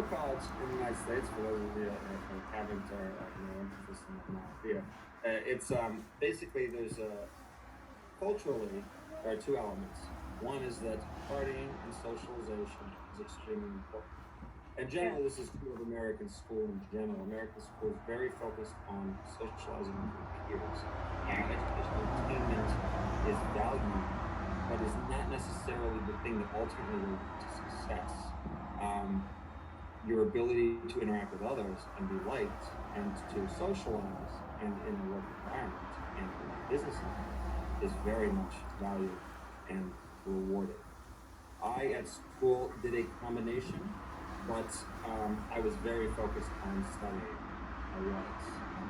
go to college in the United States, for those of you that haven't or interested in that idea, it's basically there's culturally there are two elements. One is that partying and socialization is extremely important. And generally, this is true of American school in general. American school is very focused on socializing with your peers. Educational attainment is valued, but is not necessarily the thing that ultimately will lead to success. Your ability to interact with others and be liked and to socialize and in the work environment and in the business environment is very much valued and rewarded. I at school did a combination, but I was very focused on studying.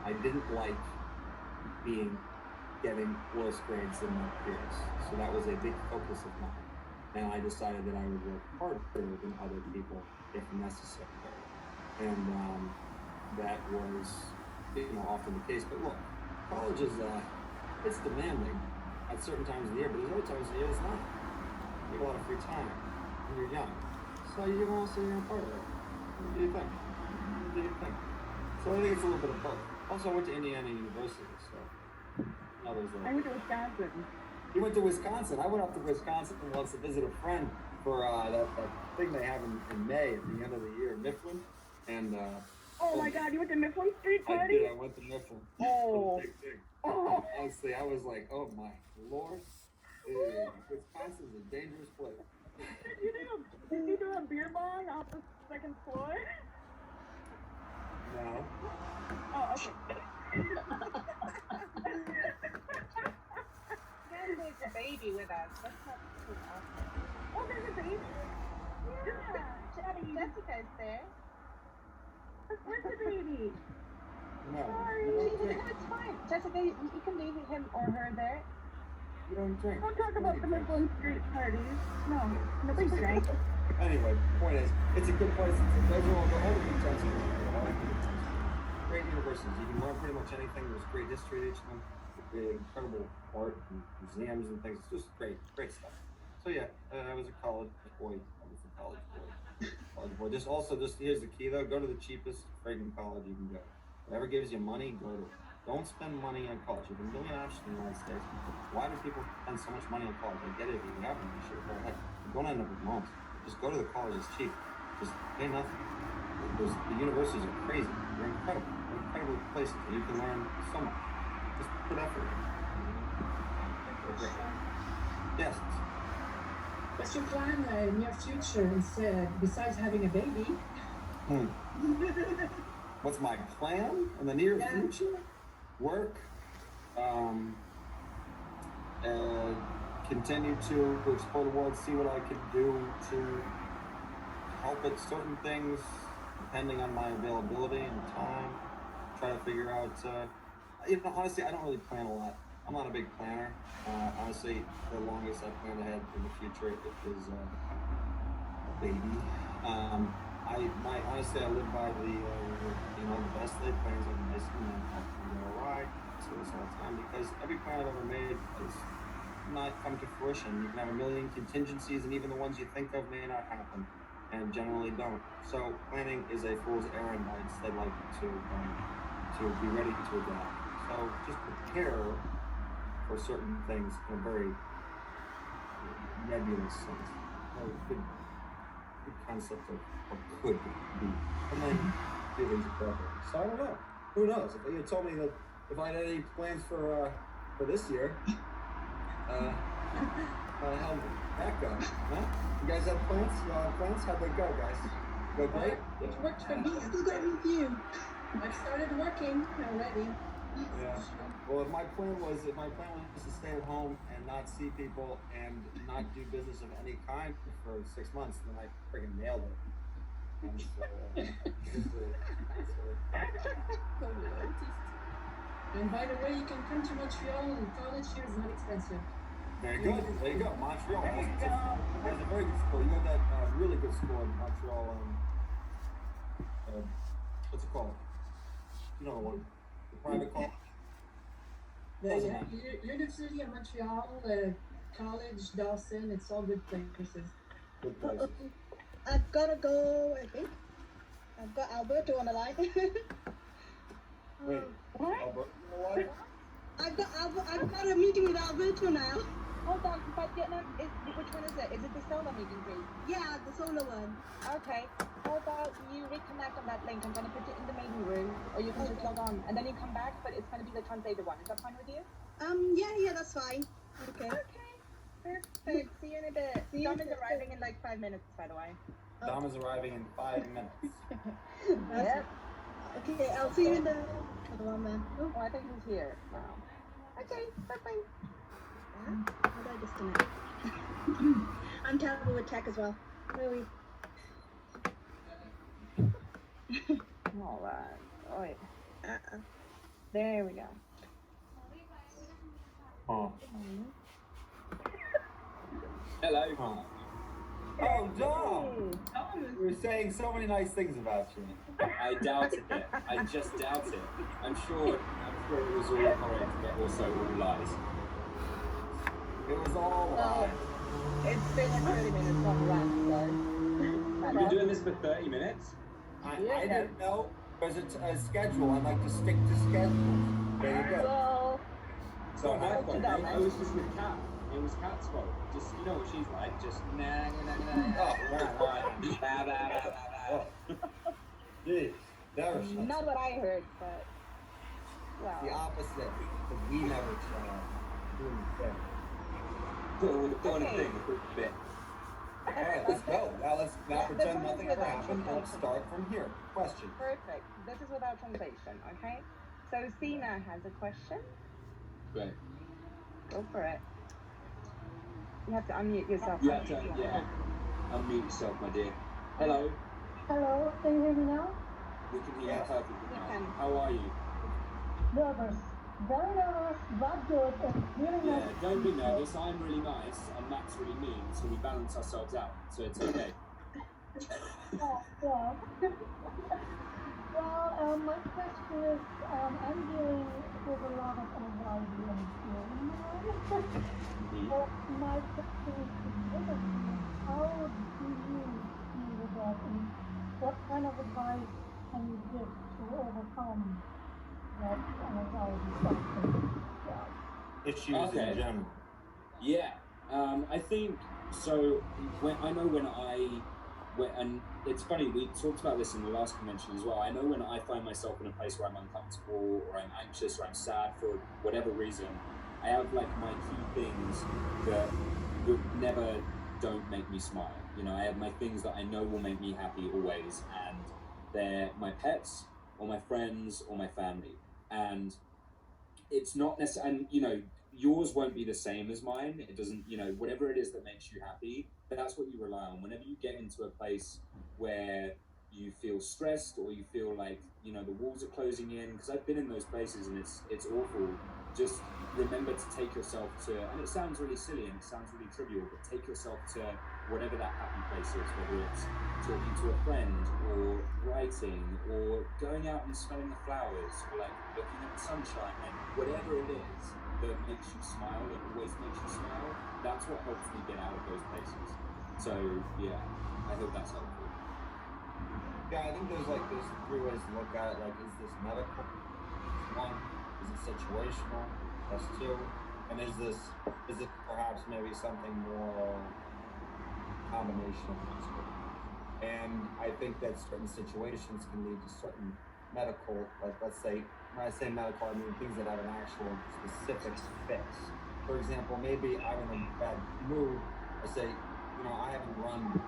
I didn't like getting worse grades than my peers, so that was a big focus of mine. And I decided that I would work harder than other people if necessary, and that was often the case. But look, college is it's demanding at certain times of the year, but there's other times of the year it's not. You have a lot of free time when you're young. So you're gonna part of it. What do you think? What do you think? So I think it's a little bit of both. Also, I went to Indiana University, so I went to Wisconsin. You went to Wisconsin. I went up to Wisconsin once to visit a friend for that thing they have in May at the end of the year, Mifflin. And oh my God, you went to Mifflin Street Party? I did. I went to Mifflin. Oh. Big thing. Oh. Honestly, I was like, oh my Lord, Wisconsin's a dangerous place. Did you do a beer bong off the second floor? No. Oh, okay. There's a baby with us. That's not too awesome. Oh, there's a baby? Yeah. Jessica's there. Where's the baby? No. Sorry. It's fine. Jessica, you can leave him or her there. You don't drink. Don't talk about the Mifflin Street parties. No, nobody drank. Anyway, the point is, it's a good place. Those are all the good times. Great universities. You can learn pretty much anything. There's great history at each of them. Incredible art and museums and things. It's just great stuff. So yeah, I was a college boy. Just here's the key though. Go to the cheapest friggin' college you can go. Whatever gives you money, go to it. Don't spend money on college. You have a million options in the United States. Why do people spend so much money on college? I get it. If you have them, you should go ahead. You don't end up with loans. Just go to the college. It's cheap. Just pay nothing. The universities are crazy. They're incredible. They're incredible places. You can learn so much. Just put effort in. Yes. What's your plan in your future instead, besides having a baby? What's my plan in the near future? Work. Continue to explore the world, see what I could do to help at certain things, depending on my availability and time. Try to figure out, honestly, I don't really plan a lot. I'm not a big planner. Honestly, the longest I've planned ahead in the future is a baby. Honestly, I live by the best laid plans are the best, and then often go awry. So this all the time because every plan I've ever made has not come to fruition. You can have a million contingencies, and even the ones you think of may not happen, and generally don't. So planning is a fool's errand. I'd instead like to be ready to adapt. So just prepare for certain things in a very nebulous sense. Good concept of what could be. And then do things properly. So I don't know. Who knows? If you told me that if I had any plans for this year, how'd that go? Huh? You guys have plans? You all have plans? How'd they go, guys? Go great? It worked for me. Still got with you. I started working already. Yeah. Well, if my plan was to stay at home and not see people and not do business of any kind for 6 months, then I friggin' nailed it. And And by the way, you can come to Montreal, and college here is not expensive. There you go. Montreal. That's a very good school. You got that really good school in Montreal. What's it called? You know the one. The private college. The University of Montreal, College, Dawson, it's all good places. Good places. I've got to go, I think. I've got Alberto on the line. Wait, What? Albert, what? I've got a meeting with Alberto now. Hold on, but Vietnam, which one is it? Is it the solo meeting, please? Yeah, the solo one. Okay. How about you reconnect on that link? I'm going to put it in the meeting room, or you can just log on, and then you come back, but it's going to be the translated one. Is that fine with you? Yeah, that's fine. Okay. Okay. Perfect. See you in a bit. See you Dom in is a bit. arriving in like 5 minutes, by the way. Dom is arriving in 5 minutes. Yep. Okay, I'll see you in the other one then. Oh, I think he's here now. Okay, bye-bye. How do I disconnect? I'm terrible with tech as well. Really. All right. Oh, wait. Uh-uh. There we go. Oh. Hello. Oh. Oh, Dom! Hey. You were saying so many nice things about you. I doubted it. I just doubted. I'm sure it was all correct, but also all lies. It was all Well, it's been a 30 minutes long rant, We've been doing this for 30 minutes? I didn't know. There's a schedule. I like to stick to schedules. There you go. Well, It's not my Up to fault, that, mate. man. I was just with Kat. It was Kat's fault. Just, you know what she's like. Just nah. Oh, right. Oh. Jeez, there she is. not what I heard, but The well. opposite, because we never do anything. Doing a Okay. thing, a quick bit. All right, let's go. Now Yeah, pretend this one nothing is ever without happened. Let's translation. start from here. Question. Perfect. This is without translation, okay? So Sina has a question. Great. Go for it. You have to unmute yourself. You have to, yeah. Unmute yourself, my dear. Hello. Hello, can you hear me now? We can hear you Yes. perfectly We now. can. How are you? Nervous. Very nervous, but good. And really Yeah, nice. don't be nervous. I'm really nice and Matt's really mean, so we balance ourselves out. So it's okay. Yeah. Well, my question is, I'm dealing with a lot of anxiety and fear in my life. But my question is specifically, how do you deal with that? And what kind of advice can you give to overcome that anxiety factor? Yeah. Issues Okay. in general. Yeah, I think so. And it's funny, we talked about this in the last convention as well. I know when I find myself in a place where I'm uncomfortable or I'm anxious or I'm sad for whatever reason, I have like my key things that never don't make me smile. You know, I have my things that I know will make me happy always, and they're my pets or my friends or my family. And it's not necessarily, and you know, yours won't be the same as mine. It doesn't, you know, whatever it is that makes you happy, that's what you rely on. Whenever you get into a place where you feel stressed or you feel like, you know, the walls are closing in, because I've been in those places and it's awful. Just remember to take yourself to, and it sounds really silly and it sounds really trivial, but take yourself to whatever that happy place is, whether it's talking to a friend or writing or going out and smelling the flowers or like looking at the sunshine, and whatever it is that makes you smile, that always makes you smile, that's what helps me get out of those places. So yeah, I hope that's helpful. Yeah, I think there's 3 ways to look at it. Like, is this medical? One, is it situational? That's 2. And is it perhaps maybe something more combination of these 2? And I think that certain situations can lead to certain medical, like let's say, when I say medical, I mean things that have an actual specific fix. For example, maybe I'm in a bad mood. I say, you know, I haven't gone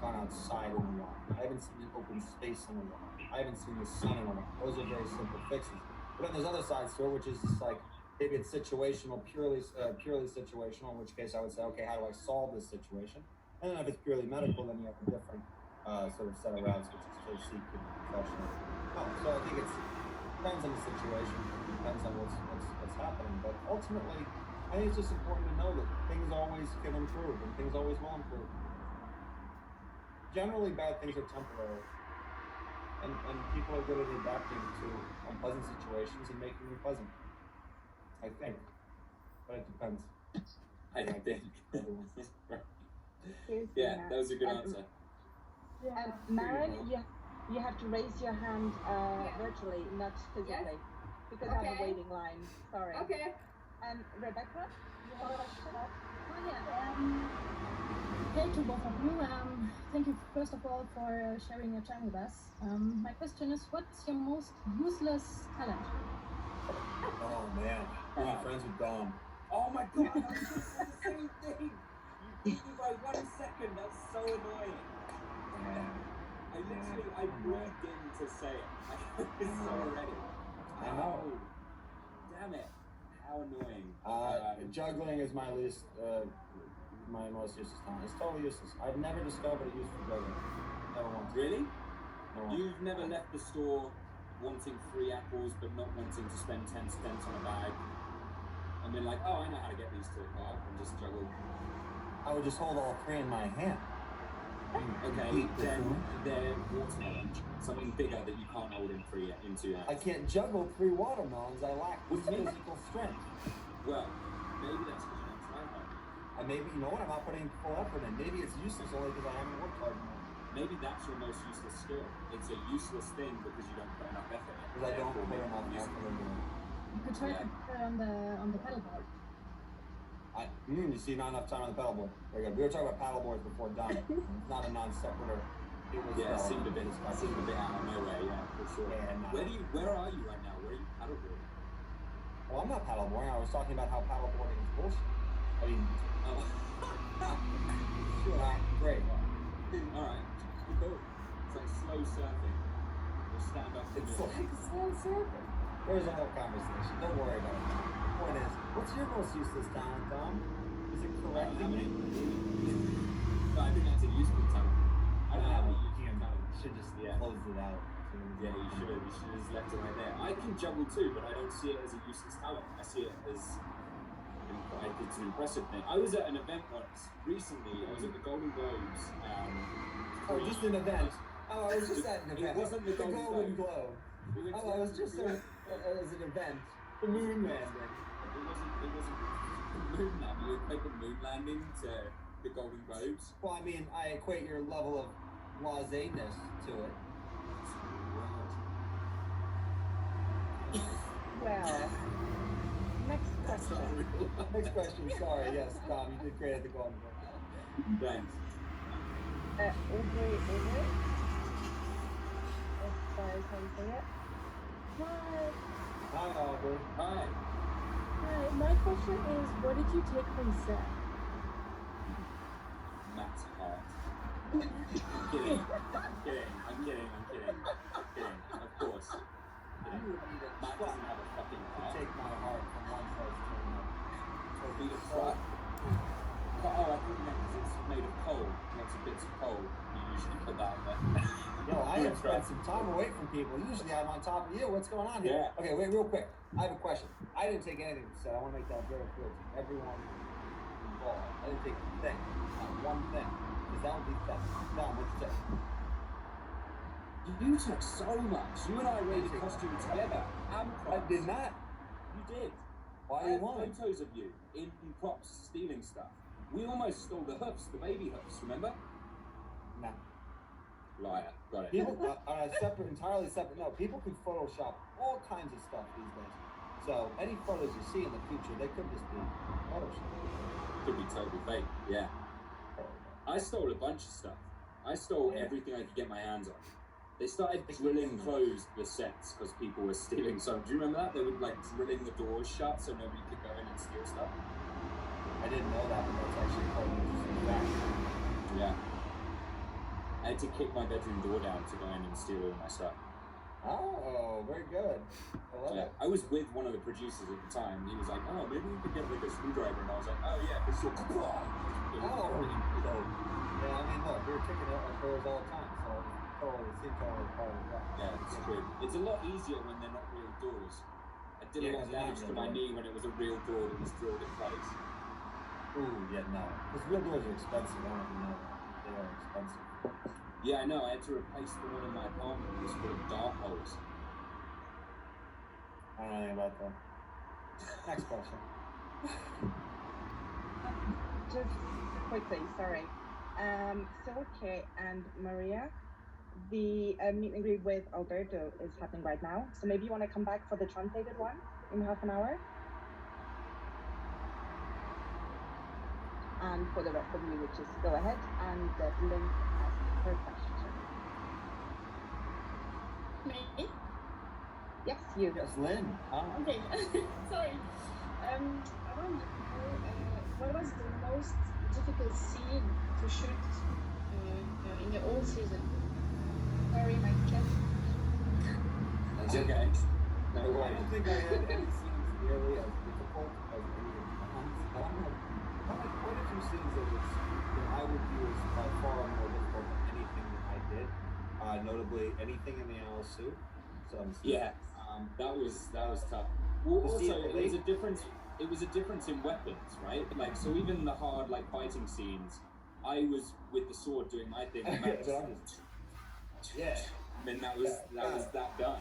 outside in a while. I haven't seen an open space in a while. I haven't seen the sun in a while. Those are very simple fixes. But then there's other sides to it, which is just like, maybe it's situational, purely situational, in which case I would say, okay, how do I solve this situation? And then if it's purely medical, then you have a different sort of set of routes, which is to seek professional help. So I think it depends on the situation, depends on what's happening. But ultimately, I think it's just important to know that things always can improve and things always will improve. Generally, bad things are temporary. And people are good at adapting to unpleasant situations and making them pleasant. I think. But it depends. I think. Here's Yeah, Sina. that was a good And- answer. Yeah. And Maren, You have to raise your hand virtually, not physically, because I have a Okay. waiting line. Sorry. Okay. Rebecca, you have a question? Oh yeah. Hey to both of you. Thank you first of all for sharing your time with us. My question is, what's your most useless talent? Oh man, being friends with Dom. Oh my god, I was just saying the same thing. You beat me by 1 second. That's so annoying. I breathed in to say it. I was so ready. I know. Oh, damn it. How annoying. Juggling is my least, my most useless talent. It's totally useless. I've never discovered a use for juggling. Never once. Really? No once. You've never left the store wanting 3 apples but not wanting to spend 10 cents on a bag and been like, oh, I know how to get these to the car and just juggle. I would just hold all 3 in my hand. Okay, then they're watermelon. Something bigger that you can't hold in 2 hands. I can't juggle 3 watermelons. I lack physical strength. Well, maybe that's because you don't try hard. Maybe, you know what, I'm not putting full effort in. Maybe it's useless only because I haven't worked hard enough. Maybe that's your most useless skill. It's a useless thing because you don't put enough effort in. Because I don't put enough effort into it. You could try to play on the paddleboard. You see, not enough time on the paddleboard. Very good. We were talking about paddleboards before done. It's not a non sequitur. It was seemed a bit out of nowhere, yeah, for sure. And, where are you right now? Where are you paddleboarding? Well, I'm not paddleboarding. I was talking about how paddleboarding is bullshit. I mean, great. Alright, cool. It's like slow surfing. Or stand up. It's like slow surfing. There's a whole conversation. Don't worry about it. The point is, what's your most useless talent, Dom? Is it correcting me? No, I think that's a useful talent. I don't have a useful talent. You should just close it out. Yeah, you should have. You should have just left it right there. I can juggle too, but I don't see it as a useless talent. I see it as it's an impressive thing. I was at an event once recently. I was at the Golden Globes. Just an event. I was just at an event. It wasn't the Golden Globe. I was just there as an event. The moon landing. It wasn't the moon landing. You equate the moon landing to the Golden Globes? Well, I mean, I equate your level of blasé-ness to it. Well, next question. Next question, sorry. Yes, Tom, you did great at the Golden Globe. Thanks. Aubrey, as far as how you say it. Hi. Hi, Aubrey. Hi. Hi. My question is, what did you take from Zach? Matt's heart. I'm kidding. Of course. You would need a Matt doesn't have a fucking to heart. take my heart from one place to another. Need a truck. Oh, I think because it's made of coal. Lots of bits of coal. You usually put that on there. Yo, I have spent some time away from people. Usually I'm on top of you. What's going on here? Yeah. Okay, wait, real quick. I have a question. I didn't take anything you said. I want to make that very clear to everyone involved. I didn't take a thing. Not one thing. Because that would be theft. Dom, what'd you take? You took so much. You and I raided costume together. I did not. You did. Why I you have lying? photos of you in props stealing stuff. We almost stole the hoofs, the baby hoofs, remember? No. Liar. Got it. People on a entirely separate note, people can Photoshop all kinds of stuff these days. So any photos you see in the future, they could just be Photoshop. Could be totally fake, yeah. I stole a bunch of stuff. I stole everything I could get my hands on. They started drilling closed the sets because people were stealing some. Do you remember that? They were like drilling the doors shut so nobody could go in and steal stuff. I didn't know that, but that's actually quite an interesting fact. Yeah. I had to kick my bedroom door down to go in and steal all my stuff. Oh, very good. I love it. I was with one of the producers at the time. He was like, oh, maybe we could get like a screwdriver. And I was like, oh yeah, for sure. Yeah, I mean, look, we were kicking out like doors all the time, so it seemed totally part of that. Yeah, it's true. It's a lot easier when they're not real doors. I did a lot of damage to my knee when it was a real door that was drilled in place. Ooh, yeah, no. Because real doors are expensive, I don't know if you know that. They are expensive. Yeah, I know. I had to replace the one in my apartment that was full of dart holes. I don't know anything about that. Next question. Just quickly, sorry. Silke and Maria, the meet and greet with Alberto is happening right now. So maybe you want to come back for the translated one in half an hour. And for the rest of you, just go ahead and let Lynn ask her question. Me? Yes, you. Yes, Lynn. Okay. Sorry. I want to know what was the most difficult scene to shoot in the whole season? Sorry, my cat. That's okay. No I worries. don't think I had any scenes nearly as difficult as any of the ones, but I had quite a few scenes that I would view as by far more difficult than anything that I did. Notably, anything in the owl suit. Yeah, that was tough. Well, also, it was a difference. It was a difference in weapons, right? Like, so even the hard like fighting scenes, I was with the sword doing my thing. And that was, yeah. And then that was that done.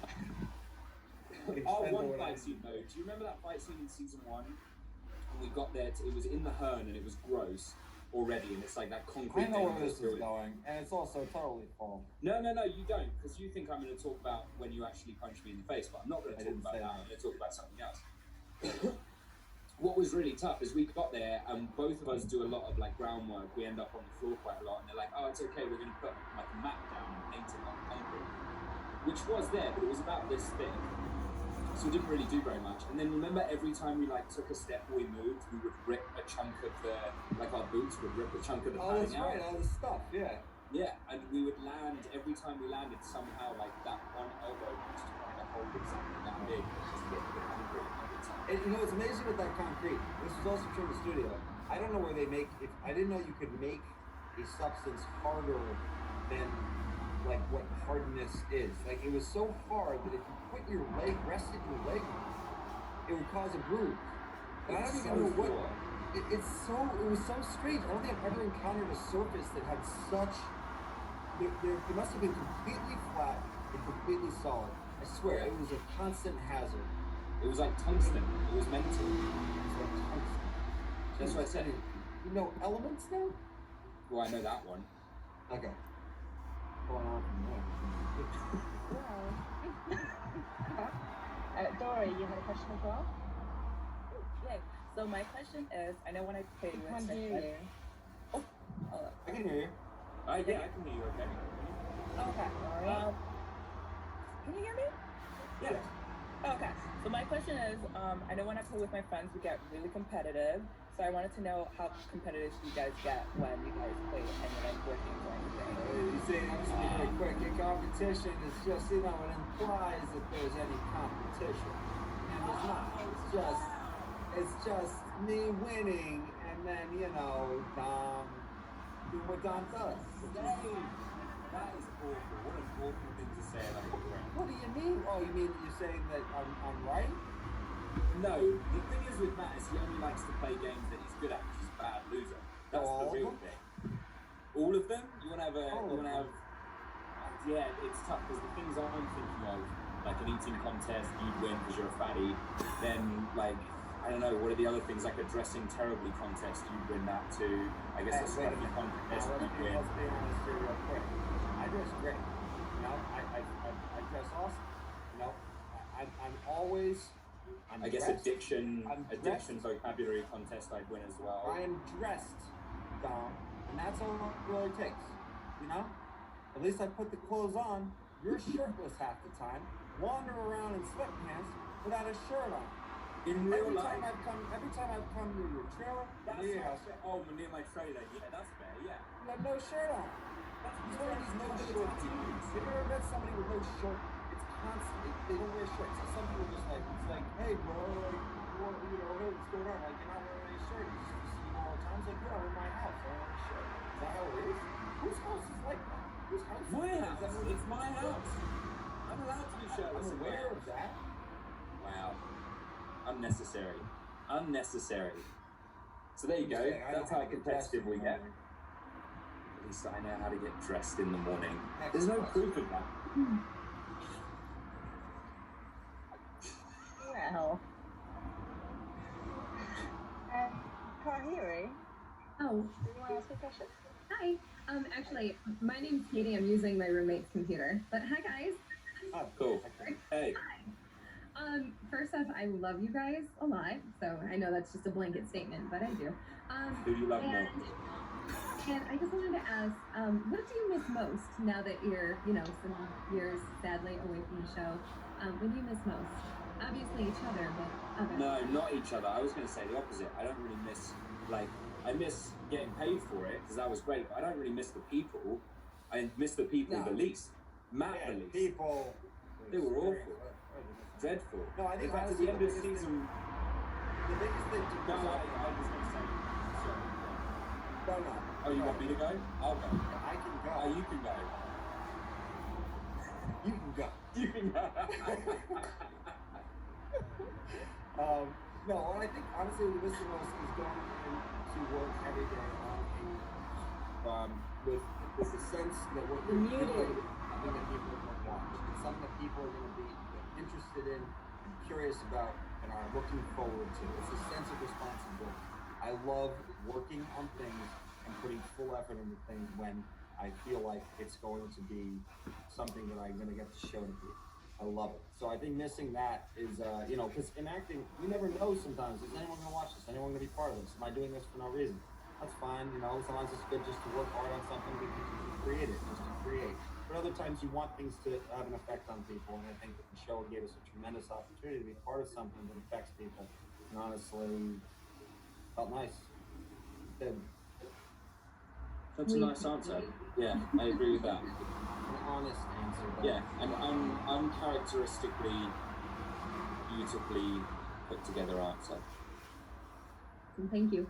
One fight scene though. Do you remember that fight scene in season 1? And we got there. It was in the Hern, and it was gross already, and it's like that concrete. I know where this is going, and it's also totally false. No, you don't, because you think I'm going to talk about when you actually punched me in the face, but I'm not going to talk about that. I'm going to talk about something else. What was really tough is we got there, and both of us do a lot of like groundwork. We end up on the floor quite a lot, and they're like, "Oh, it's okay. We're going to put like a mat down and paint it on concrete," which was there, but it was about this thick. So we didn't really do very much. And then remember, every time we like took a step or we moved, we would rip a chunk of the, like our boots would rip a chunk of the padding out. Right, all the stuff, yeah. Yeah, and we would land, every time we landed, somehow like that one elbow was just trying to hold exactly that big, just hit the concrete every time. And you know, it's amazing with that concrete. This was also true in the studio. I don't know where they make, I didn't know you could make a substance harder than like what hardness is. Like, it was so hard that if you put your leg, rested your leg on it, it would cause a bruise. And I don't even know what, it was so strange. I don't think I've ever encountered a surface that had such, it must have been completely flat and completely solid. I swear, it was a constant hazard. It was like tungsten. It was meant to. It's like tungsten. That's what I said. You know elements now? Well, I know that one. Okay. Going on from there. Dora, you had a question as well? Yeah. So my question is, I know when I play with I can't hear you. Oh, I can hear you. Yeah, I can hear you okay. okay. Can you hear me? Yeah. Okay. So my question is, I know when I play with my friends, we get really competitive. So I wanted to know how competitive you guys get when you guys play and you're like working or anything. You see, I'm just being very quick. A competition is just, it implies that there's any competition. And there's not. It's just me winning and then, Dom doing what Dom does. That is awful. What an awful thing to say about your friend. What do you mean? Oh, you mean you're saying that I'm right? No, the thing is with Matt is he only likes to play games that he's good at, which is a bad loser. That's the real thing. All of them? You want to have yeah, it's tough because the things I'm thinking of, like an eating contest, you'd win because you're a fatty. Then, like, I don't know, what are the other things? Like a dressing terribly contest, you'd win that too. I guess a scruffy contest, you'd win. Let's be honest here real quick. I dress great. I dress awesome. I'm always... I guess addiction dressed. vocabulary contest I'd win as well. I am dressed, Dom, and that's all it really takes. At least I put the clothes on. You're shirtless half the time, wander around in sweatpants without a shirt on. In real life, every time I've come to your trailer, near your house. Oh, near my trailer. Yeah, that's fair. Yeah. You have no shirt on. He's one of these no shirt dudes. Have you ever met somebody with no shirt? It's constant. They don't wear shirts. So some people just like, it's like, hey bro, like, hey, what's going on? Like, you're not wearing any shirt. You see me all the time. It's like, yeah, I'm in my house. I don't wear a shirt. Is that how it is? Whose house is like that? Whose house is my that? house. It's my house. I'm allowed to be shirtless. I'm aware of that. Wow. Unnecessary. So there you go. That's how competitive we get. At least I know how to get dressed in the morning. There's no proof of that. Wow. Kahiri, Oh, do you want to ask a question? hi. Actually, my name's Katie. I'm using my roommate's computer. But hi, guys. Oh, Cool. Hey. First off, I love you guys a lot. So I know that's just a blanket statement, but I do. Who do you love more? And I just wanted to ask, what do you miss most now that you're, some years sadly away from the show? What do you miss most? Obviously each other, but others. No, not each other. I was going to say the opposite. I don't really miss, I miss getting paid for it because that was great, but I don't really miss the people. I miss the people the least. Matt the least. People. They were awful. Dreadful. No, I think at the end of the season. The biggest thing to No, I was going to say. Sorry. No. Oh, you want me to go? I'll go. I can go. Oh, you can go. You can go. You can go. No, what I think honestly we miss the most is going into work every day with the sense that what you're doing, I think that people are going to watch. It's something that people are going to be interested in and curious about and are looking forward to. It's a sense of responsibility. I love working on things and putting full effort into things when I feel like it's going to be something that I'm going to get to show to people. I love it. So I think missing that is, because in acting, you never know sometimes, is anyone going to watch this? Anyone going to be part of this? Am I doing this for no reason? That's fine, sometimes it's good just to work hard on something because you create it, just to create. But other times you want things to have an effect on people, and I think that the show gave us a tremendous opportunity to be part of something that affects people. And honestly, felt nice. Did. That's a nice answer. Yeah, I agree with that. An honest answer. Yeah, and uncharacteristically, beautifully put together answer. Thank you.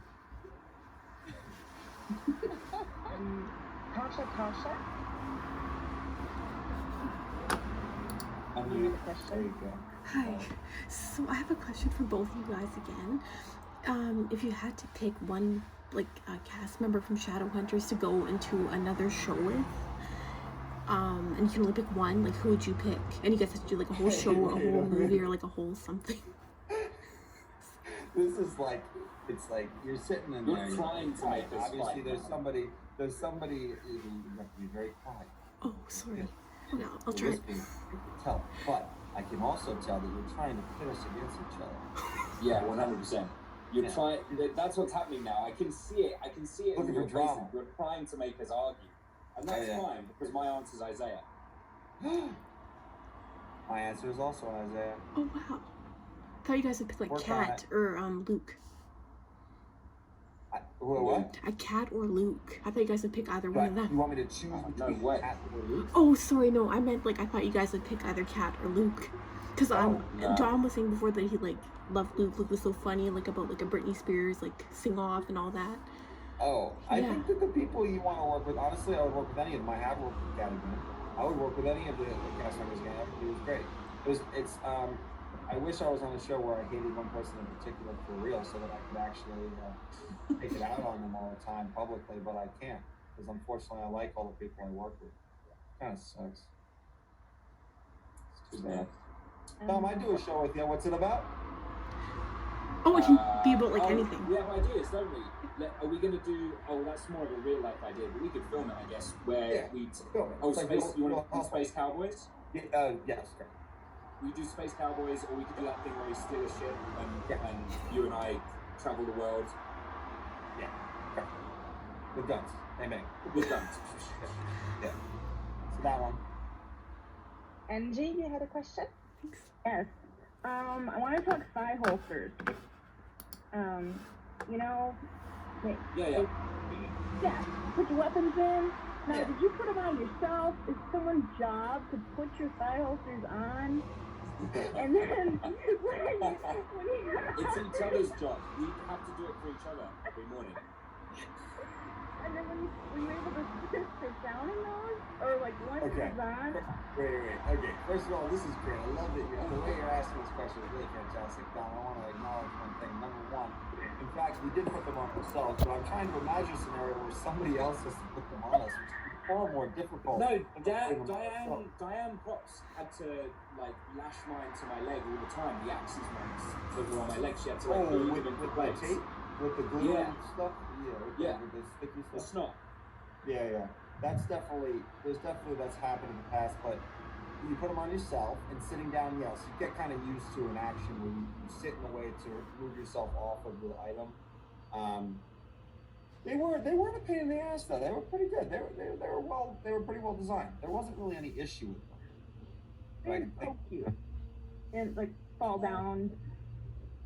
Tasha? You have a question? There you go. Hi. So I have a question for both of you guys again. If you had to pick one, a cast member from Shadowhunters to go into another show with, and you can only pick one, who would you pick? And you guys have to do a whole show, a whole movie, or a whole something. This is it's like you're sitting in there. You're trying to make this obviously fight. there's somebody you have to be very quiet. Oh, sorry. Yeah, I'll try it. You can tell, but I can also tell that you're trying to pit us against each other. Yeah, 100%. You're trying. That's what's happening now. I can see it. I can see it in your faces. You're trying to make us argue, and that's fine because my answer is Isaiah. My answer is also Isaiah. Oh wow! I thought you guys would pick Kat or Luke. What? A Kat or Luke. I thought you guys would pick either one of them. You want me to choose between Kat or Luke? Oh, sorry, no. I meant I thought you guys would pick either Kat or Luke. Because Dom was saying before that he loved Luke. Luke was so funny, about a Britney Spears sing off and all that. Oh, I think that the people you want to work with, honestly, I would work with any of them. I have worked with Kat again. I would work with any of the cast members again. It was great. I wish I was on a show where I hated one person in particular for real, so that I could actually take it out on them all the time publicly, but I can't because unfortunately I like all the people I work with. Kind of sucks. It's too bad. Tom, I do a show with you. What's it about? Oh, it can be about anything. We have ideas, don't we? Are we going to do? Oh, that's more of a real life idea, but we could film it, I guess. Where we film it. Oh, space. You want to do Space Cowboys? Yes, correct. We do Space Cowboys, or we could do that thing where we steal a ship and you and I travel the world. Yeah, correct. With guns. Amen. With guns. Yeah. So that one. Angie, you had a question? Yes. I want to talk thigh holsters. Yeah, put your weapons in. Now, did you put them on yourself? Is someone's job to put your thigh holsters on? And then, it's each other's job. We have to do it for each other every morning. And then were you able to sit down in those? Or once it's on? Wait. Okay, first of all, this is great. I love that the way you're asking this question is really fantastic. Don, I want to acknowledge one thing. Number one, in fact, we did put them on ourselves, but I'm trying to imagine a scenario where somebody else has to put them on us, which is far more difficult. No, Diane Pops had to lash mine to my leg all the time. The axes ones that were on my leg. She had to with the tape, with the glue and stuff. With the sticky stuff. It's not. Yeah. That's definitely that's happened in the past, but you put them on yourself, and sitting down, yes, you get kind of used to an action where you sit in a way to move yourself off of the item. They weren't a pain in the ass though. They were pretty good. They were pretty well designed. There wasn't really any issue with them. They poke you and like fall down.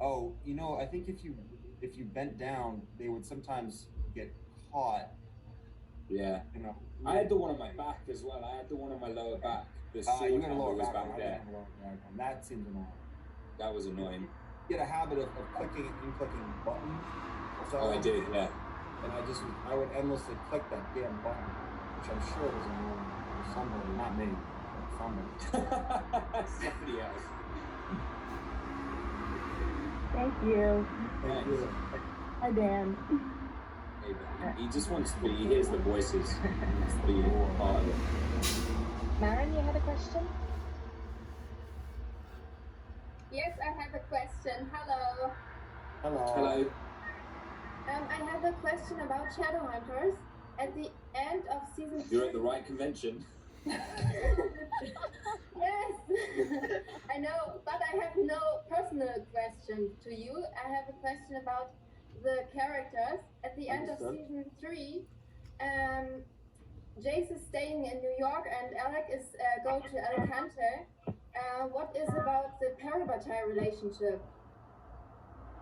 Oh, I think if you bent down, they would sometimes get caught. Yeah. I had the one on my back as well. I had the one on my lower back. The sword you had a lower was back back there. That seems annoying. That was annoying. You get a habit of clicking and clicking buttons. I did, yeah. And I would endlessly click that damn button, which I'm sure was annoying for somebody, not me, but somebody. Somebody else. Thank you. Thank you. Hi, Dan. Hey, he just wants to be, he hears the voices. He wants to be part of it. Maren, you had a question? Yes, I have a question. Hello. Hello. I have a question about Shadowhunters. At the end of season 3... You're at the right convention. Yes, I know, but I have no personal question to you. I have a question about the characters. At the end of season 3, Jace is staying in New York and Alec is going to Alicante. What is about the Parabatai relationship?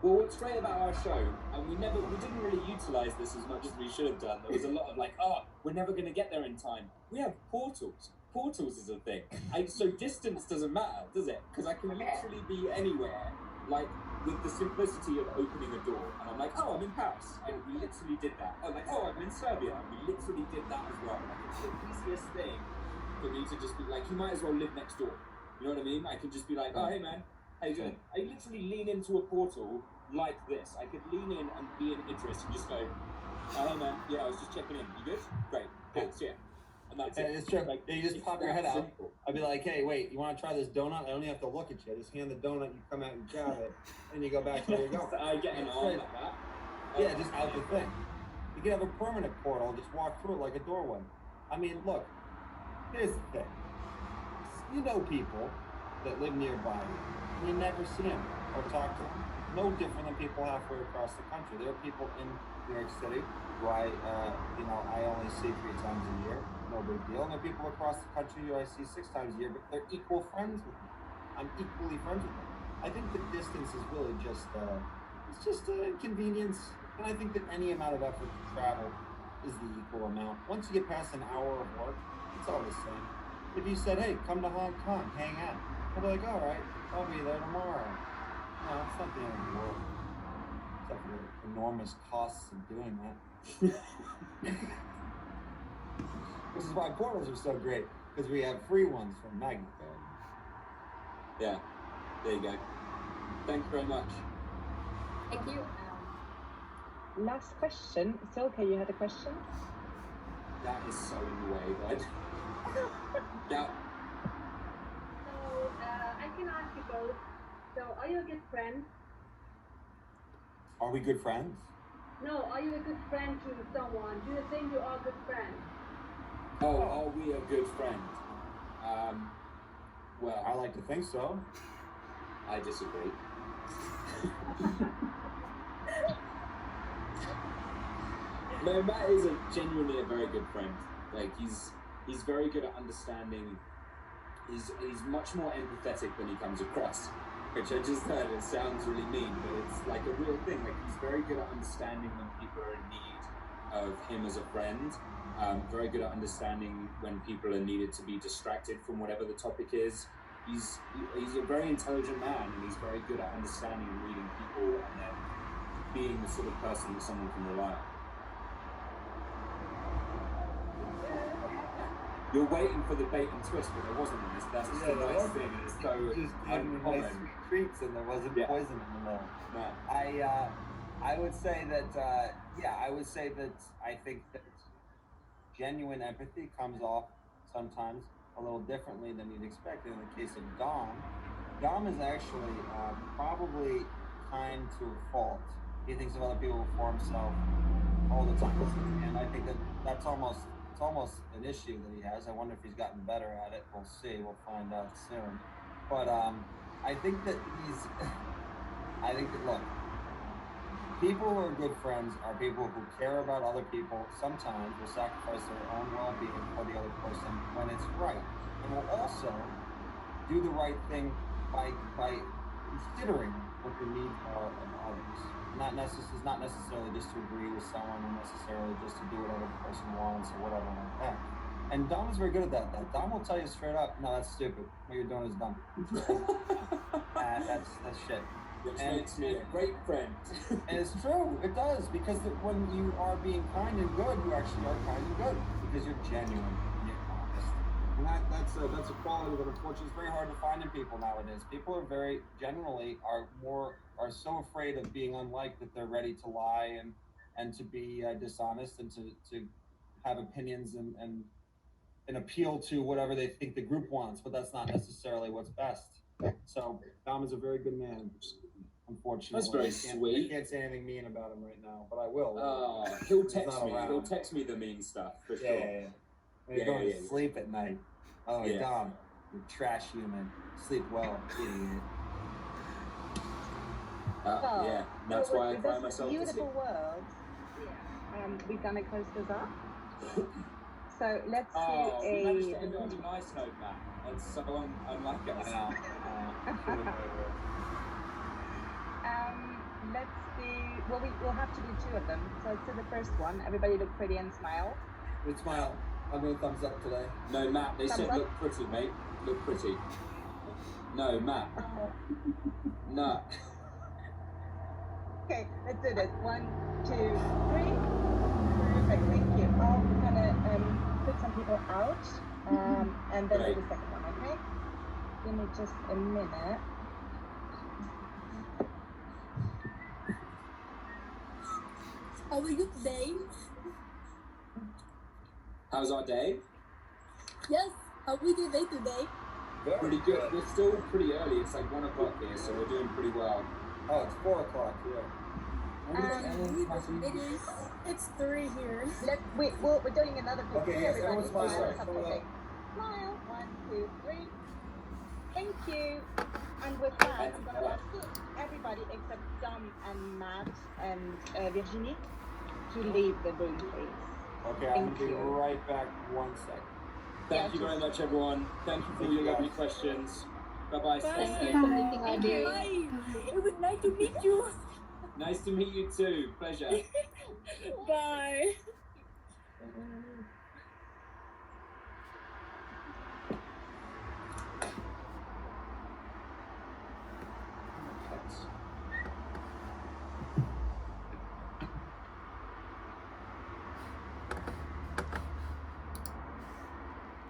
Well, what's great about our show, and we didn't really utilize this as much as we should have done. There was a lot of like, we're never going to get there in time. We have portals. Portals is a thing. So distance doesn't matter, does it? Because I can literally be anywhere, like with the simplicity of opening a door. And I'm like, I'm in Paris. And we literally did that. I'm like, I'm in Serbia. And we literally did that as well. Like, it's the easiest thing for me to just be like, you might as well live next door. You know what I mean? I could just be like, hey man, how you doing? I literally lean into a portal like this. I could lean in and be in interest and just go, hey man, yeah, I was just checking in. You good? Great. Good. See ya. And that's it. It's true. Like, you just pop your head out. I'd be like, hey, wait, you want to try this donut? I don't even have to look at you. I just hand the donut, you come out and grab it, and you go back to where you go. I get an arm like that. Yeah, just out the thing. You can have a permanent portal, just walk through it like a doorway. I mean, look, here's the thing. You know people that live nearby you, and you never see them or talk to them. No different than people halfway across the country. There are people in New York City who I only see 3 times a year. No big deal. And there are people across the country who I see 6 times a year, but they're equal friends with me. I'm equally friends with them. I think the distance is really just it's just an inconvenience. And I think that any amount of effort to travel is the equal amount. Once you get past an hour of work, it's all the same. If you said, hey, come to Hong Kong, hang out, I'd be like, all right, I'll be there tomorrow. No, it's not the end of the world. Except for the enormous costs of doing that. Which is why portals are so great, because we have free ones from Magna. Yeah, there you go. Thank you very much. Thank you. Last question. Silke, you had a question? That is so in the way, bud. Yeah. So, I can ask you both. So, are you a good friend? Are we good friends? No, are you a good friend to someone? Do you think you are a good friend? Oh, are we a good friend? Well, I like to think so. I disagree. No, Matt is genuinely a very good friend. Like he's very good at understanding. He's much more empathetic than he comes across, which I just heard. It sounds really mean, but it's like a real thing. Like he's very good at understanding when people are in need of him as a friend. Very good at understanding when people are needed to be distracted from whatever the topic is. He's a very intelligent man, and he's very good at understanding and reading people, and then being the sort of person that someone can rely on. You're waiting for the bait and twist, but there wasn't in this. That's just a nice thing, and it's so uncommon. Nice treats, and there wasn't poison in the middle. No. I would say that I think that genuine empathy comes off sometimes a little differently than you'd expect. In the case of Dom is actually probably kind to a fault. He thinks of other people before himself all the time, and I think that it's almost an issue that he has. I wonder if he's gotten better at it. We'll see. We'll find out soon. But I think that look, people who are good friends are people who care about other people. Sometimes will sacrifice their own well-being for the other person when it's right, and will also do the right thing by considering what the needs are of others. Not necessarily just to agree with someone, or necessarily just to do whatever the person wants or whatever like that. And Dom is very good at that. Dom will tell you straight up, no, that's stupid. What you're doing is dumb. That's shit. Which makes me a great friend. And it's true, it does, because when you are being kind and good, you actually are kind and good, because you're genuine and you're honest. And that's a quality that unfortunately is very hard to find in people nowadays. People are are so afraid of being unliked that they're ready to lie and to be dishonest and to have opinions and appeal to whatever they think the group wants, but that's not necessarily what's best. So Dom is a very good man. Unfortunately, that's very sweet. I can't say anything mean about him right now, but I will. He'll text me. He'll text me the mean stuff for sure. Yeah. When you're going to sleep at night. Oh, yeah. Dom, you trash human. Sleep well, idiot. Yeah, that's why I cry myself to sleep. Beautiful world. We're gonna close this up. So let's do we managed to end it on a nice note, man. That's so unlike us. Let's do. Well, we'll have to do two of them. So let's do the first one. Everybody look pretty and smile. Good smile. I'm going to thumbs up today. No, Matt. They said look pretty, mate. Look pretty. No, Matt. No. Okay, let's do this. 1, 2, 3. Perfect. Thank you. I'm gonna put some people out, and then do the second one. Okay. Give me just a minute. How are you today? How's our day? Yes, how are your day today? Pretty good. We're still pretty early. It's like 1 o'clock here, so we're doing pretty well. Oh, it's 4 o'clock here. It's 3 here. We're doing another picture. Okay, yes, everyone smile. Smile. 1, 2, 3. Thank you. And with that, I'm going to ask everybody except Dom and Matt and Virginie to leave the room, please. Okay, I'm going to be right back 1 second. Thank you very much, everyone. Thank you for all your lovely questions. Bye-bye. Bye. Thank you. Bye. It was nice to meet you. Nice to meet you too. Pleasure. Bye.